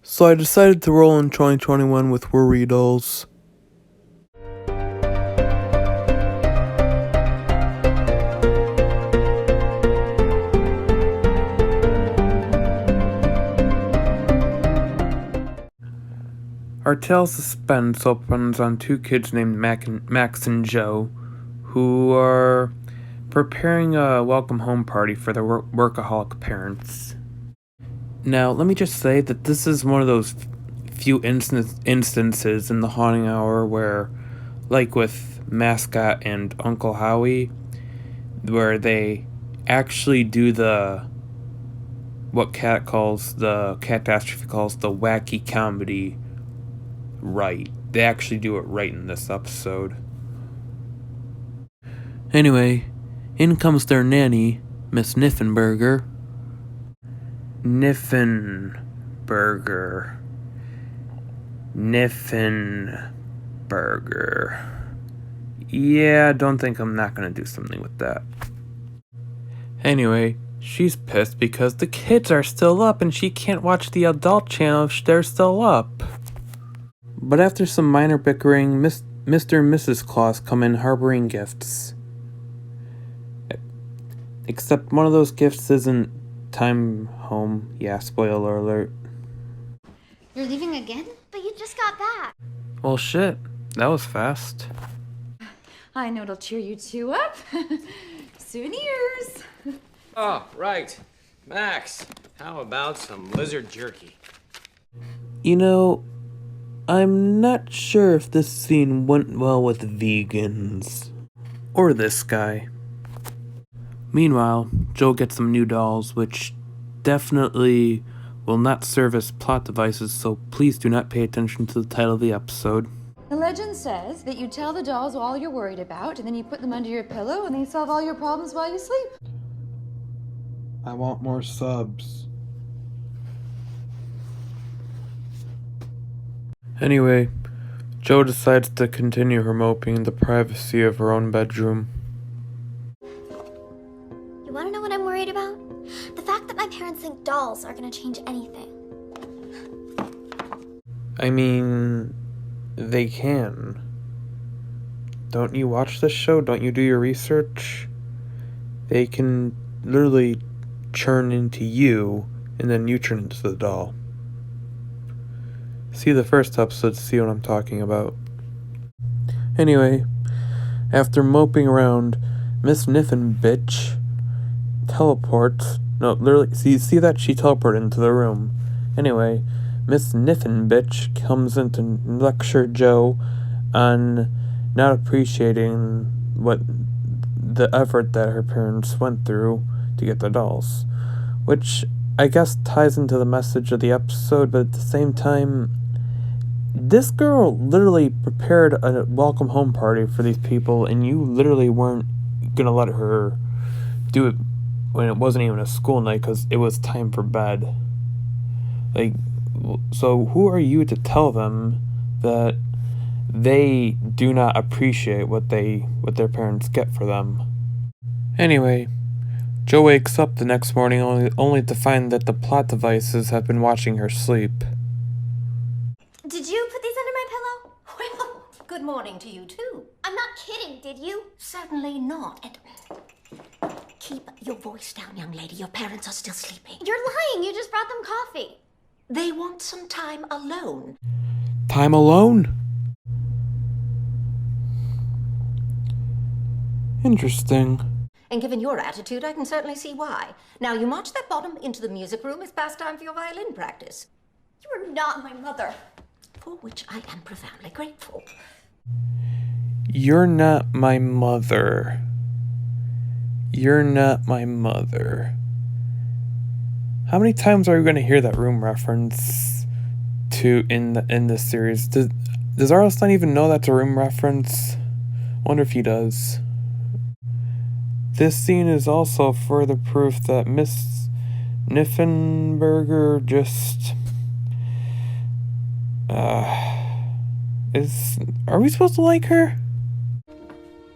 So I decided to roll in 2021 with worry dolls. Our tale of suspense opens on two kids named Max and Joe, who are preparing a welcome home party for their workaholic parents. Now, let me just say that this is one of those few instances in the Haunting Hour where, like with Mascot and Uncle Howie, where they actually do what Catastrophe calls the wacky comedy right. They actually do it right in this episode. Anyway, in comes their nanny, Miss Niffenberger. Niffenberger. Yeah, don't think I'm not gonna do something with that. Anyway, she's pissed because the kids are still up and she can't watch the adult channel if they're still up. But after some minor bickering, Mr. and Mrs. Claus come in harboring gifts. Except one of those gifts isn't time home. Yeah, spoiler alert. You're leaving again? But you just got back. Well, shit. That was fast. I know it'll cheer you two up. Souvenirs. Oh, right. Max, how about some lizard jerky? You know, I'm not sure if this scene went well with vegans. Or this guy. Meanwhile, Joe gets some new dolls, which definitely will not serve as plot devices, so please do not pay attention to the title of the episode. The legend says that you tell the dolls all you're worried about, and then you put them under your pillow, and they solve all your problems while you sleep. I want more subs. Anyway, Joe decides to continue her moping in the privacy of her own bedroom. You want to know what I'm worried about? The fact that my parents think dolls are going to change anything. I mean, they can. Don't you watch this show? Don't you do your research? They can literally churn into you, and then you turn into the doll. See the first episode to see what I'm talking about. Anyway, after moping around, Miss Niffenbitch teleports. No, literally, see that? She teleported into the room. Anyway, Miss Niffenbitch comes in to lecture Joe on not appreciating what the effort that her parents went through to get the dolls. Which I guess ties into the message of the episode, but at the same time, this girl literally prepared a welcome home party for these people, and you literally weren't gonna let her do it when it wasn't even a school night because it was time for bed. Like, so who are you to tell them that they do not appreciate what their parents get for them? Anyway, Joe wakes up the next morning only to find that the plot devices have been watching her sleep. Did you put these under my pillow? Well, good morning to you too. I'm not kidding, did you? Certainly not. And keep your voice down, young lady. Your parents are still sleeping. You're lying. You just brought them coffee. They want some time alone. Time alone? Interesting. And given your attitude, I can certainly see why. Now, you march that bottom into the music room. It's past time for your violin practice. You are not my mother. For which I am profoundly grateful. You're not my mother. You're not my mother. How many times are we going to hear that room reference in this series? Does R.L. Stine even know that's a room reference? Wonder if he does. This scene is also further proof that Miss Niffenberger just are we supposed to like her?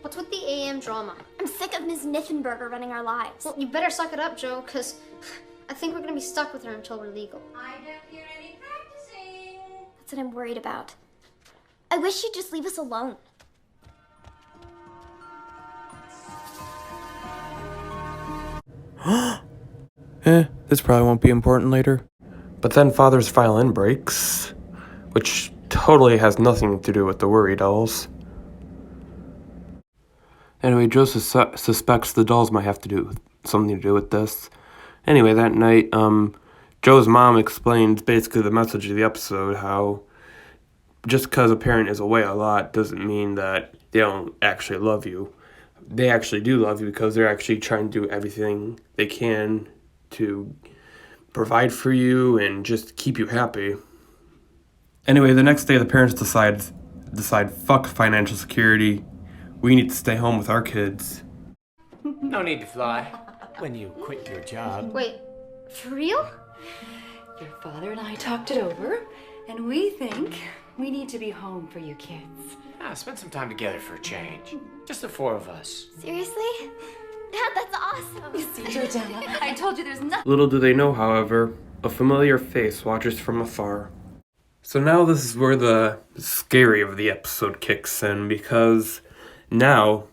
What's with the AM drama? I'm sick of Ms. Niffenberger running our lives. Well, you better suck it up, Joe, because I think we're going to be stuck with her until we're legal. I don't hear any practice That's what I'm worried about. I wish she'd just leave us alone. This probably won't be important later. But then Father's violin breaks, which totally has nothing to do with the worry dolls. Anyway, Joe suspects the dolls might have to do something to do with this. Anyway, that night, Joe's mom explains basically the message of the episode, how just because a parent is away a lot doesn't mean that they don't actually love you. They actually do love you because they're actually trying to do everything they can to provide for you and just keep you happy. Anyway, the next day the parents decide fuck financial security. We need to stay home with our kids. No need to fly when you quit your job. Wait, for real? Your father and I talked it over, and we think we need to be home for you kids. Spend some time together for a change. Just the four of us. Seriously? Dad, that's awesome. See, Jordana, I told you there's nothing. Little do they know, however, a familiar face watches from afar. So now this is where the scary of the episode kicks in, because now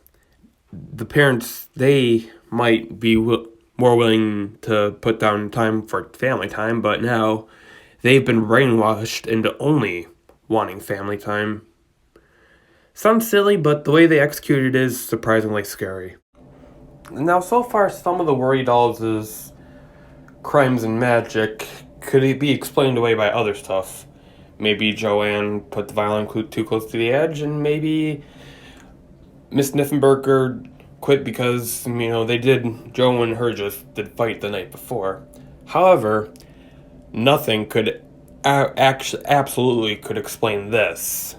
the parents, they might be more willing to put down time for family time, but now they've been brainwashed into only wanting family time. Sounds silly, but the way they execute it is surprisingly scary. Now, so far, some of the worry dolls' crimes and magic could be explained away by other stuff. Maybe Joanne put the violin too close to the edge, and maybe Miss Niffenberger quit because, Joe and her just did fight the night before. However, nothing could absolutely could explain this.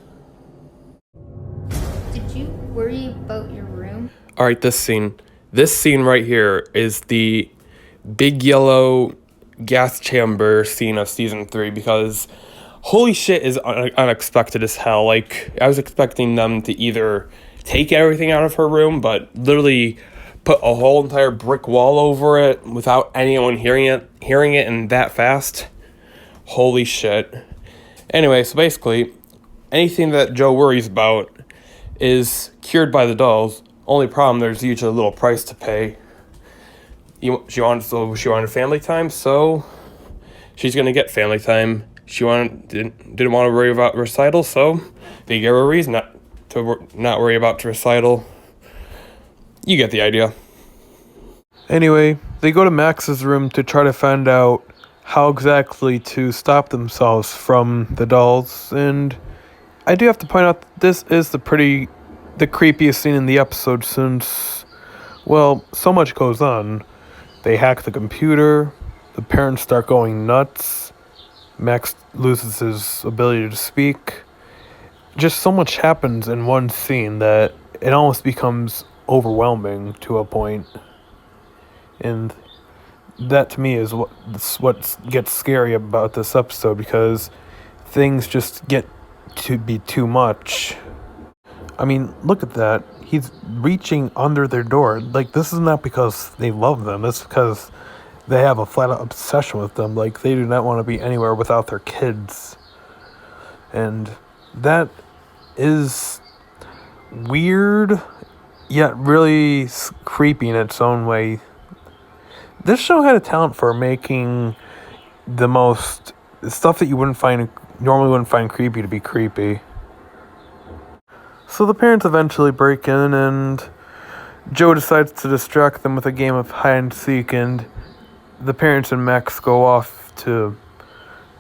Did you worry about your room? Alright, this scene. This scene right here is the big yellow gas chamber scene of season 3, because holy shit is unexpected as hell. Like, I was expecting them to either take everything out of her room, but literally put a whole entire brick wall over it without anyone hearing it and that fast. Holy shit. Anyway, so basically, anything that Joe worries about is cured by the dolls. Only problem, there's usually a little price to pay. She wanted family time, so she's gonna get family time. She didn't want to worry about recital, so they gave her a reason not worry about recital. You get the idea. Anyway, they go to Max's room to try to find out how exactly to stop themselves from the dolls, and I do have to point out this is the creepiest scene in the episode, since, well, so much goes on. They hack the computer, the parents start going nuts, Max loses his ability to speak. Just so much happens in one scene that it almost becomes overwhelming to a point. And that to me is what gets scary about this episode, because things just get to be too much. I mean, look at that. He's reaching under their door. Like, this is not because they love them. It's because they have a flat-out obsession with them. Like, they do not want to be anywhere without their kids. And that is weird, yet really creepy in its own way. This show had a talent for making the most stuff that you normally wouldn't find creepy to be creepy. So the parents eventually break in, and Joe decides to distract them with a game of hide and seek, and the parents and Max go off to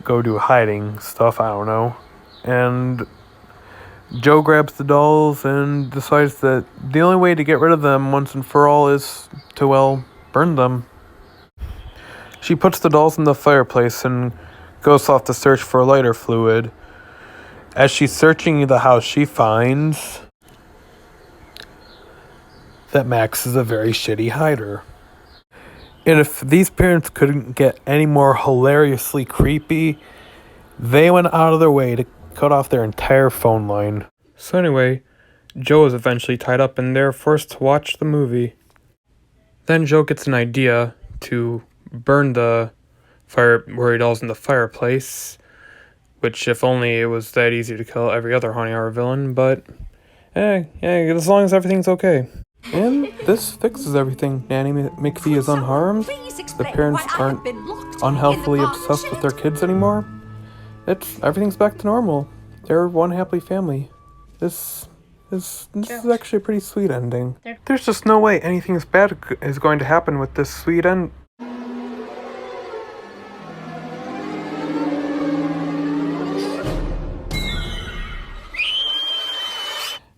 go do hiding stuff, I don't know. And Joe grabs the dolls and decides that the only way to get rid of them once and for all is to, well, burn them. She puts the dolls in the fireplace and goes off to search for lighter fluid. As she's searching the house, she finds that Max is a very shitty hider. And if these parents couldn't get any more hilariously creepy, they went out of their way to cut off their entire phone line. So anyway, Joe is eventually tied up and they're forced to watch the movie. Then Joe gets an idea to burn the worry dolls in the fireplace, which if only it was that easy to kill every other Honey Horror villain, but yeah, as long as everything's okay. And this fixes everything. Nanny McPhee is unharmed. The parents aren't unhealthily obsessed with their kids anymore. Everything's back to normal. They're one happy family. This is actually a pretty sweet ending. There's just no way anything as bad is going to happen with this sweet end.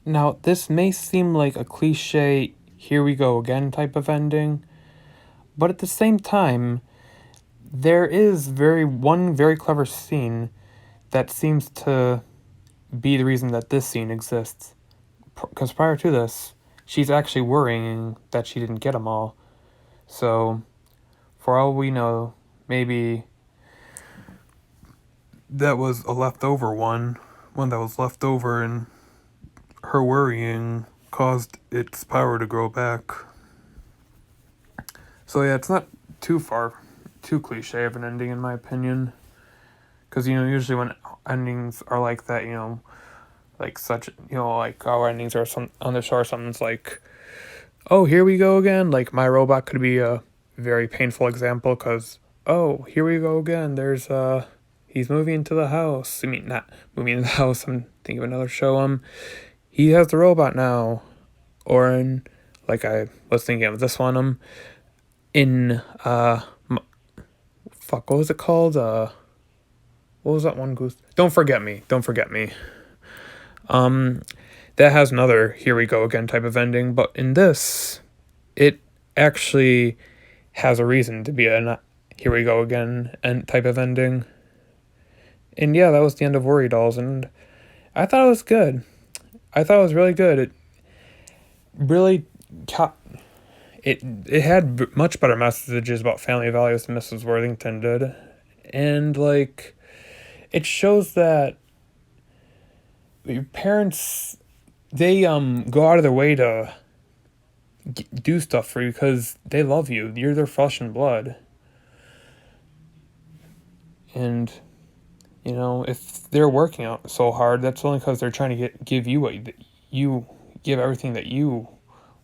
Now, this may seem like a cliche, here we go again type of ending, but at the same time, there is one very clever scene that seems to be the reason that this scene exists. Because prior to this, she's actually worrying that she didn't get them all. So, for all we know, maybe that was a leftover one that was left over, and her worrying caused its power to grow back. So yeah, it's not too cliche of an ending in my opinion. Because, usually when endings are like that, like our endings are on the show or something's like, oh, here we go again. Like, My Robot could be a very painful example because, oh, here we go again. There's, he's moving into the house. I mean, not moving into the house. I'm thinking of another show. He has the robot now. Or like I was thinking of this one, what was it called? What was that one, Goose? Don't Forget Me. That has another here we go again type of ending, but in this, it actually has a reason to be a here we go again type of ending. And yeah, that was the end of Worry Dolls, and I thought it was good. I thought it was really good. It really it had much better messages about family values than Mrs. Worthington did. And like, it shows that your parents, they go out of their way to do stuff for you because they love you. You're their flesh and blood. And if they're working out so hard, that's only because they're trying to give you what you give, everything that you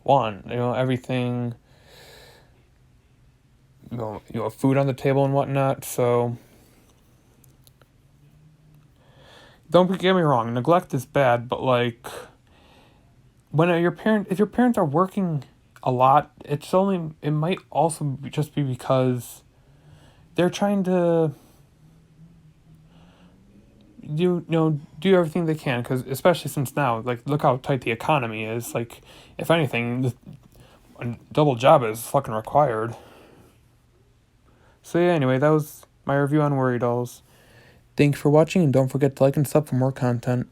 want. Everything. Food on the table and whatnot. So don't get me wrong, neglect is bad, but like, if your parents are working a lot, it might also just be because they're trying to do everything they can, because especially since now, like, look how tight the economy is. Like, if anything, a double job is fucking required. So yeah, anyway, that was my review on Worry Dolls. Thanks for watching, and don't forget to like and sub for more content.